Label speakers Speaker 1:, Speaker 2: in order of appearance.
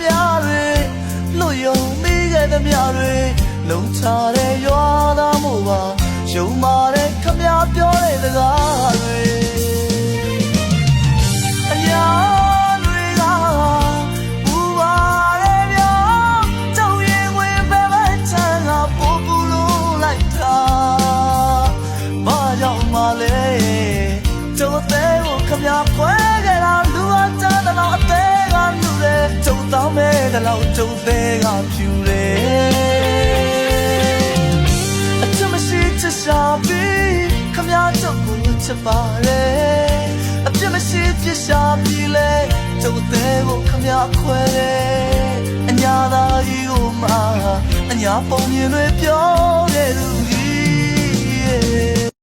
Speaker 1: များတွေလွတ်ယုံမိခဲ့သမျှတွေလုံချတဲ့ရွာသားမို့ပါယုံမာတဲ့ခမည်းပြောတဲ့စကားတွေအညာတွေကဘူပါရဲ့ပြောကြောင်ရင်ဝင်ပဲပဲချမ်းကပို့ပူလို့လိုက်တာဘာကြောင့်မလဲကျုပ်တဲ့ကိုခမည်းခွဲခဲ့တာလူအကြတဲ့တော့အသေးကလူတယ်ကျုပ်တောင်းမဲ့တဲ့တော့ကျုပ်တဲ့ကဖြူတယ်အချစ်မရှိချစ်ရှာပြီးခမည်းကျုပ်ကိုချစ်ပါတယ်အပြစ်မရှိပြစ်ရှာပြီးလဲကျုပ်တဲ့ကိုခမည်းခွဲတယ်အညာသားကြီးကိုမှအညာပုံမြင်တွေပြောခဲ့သူ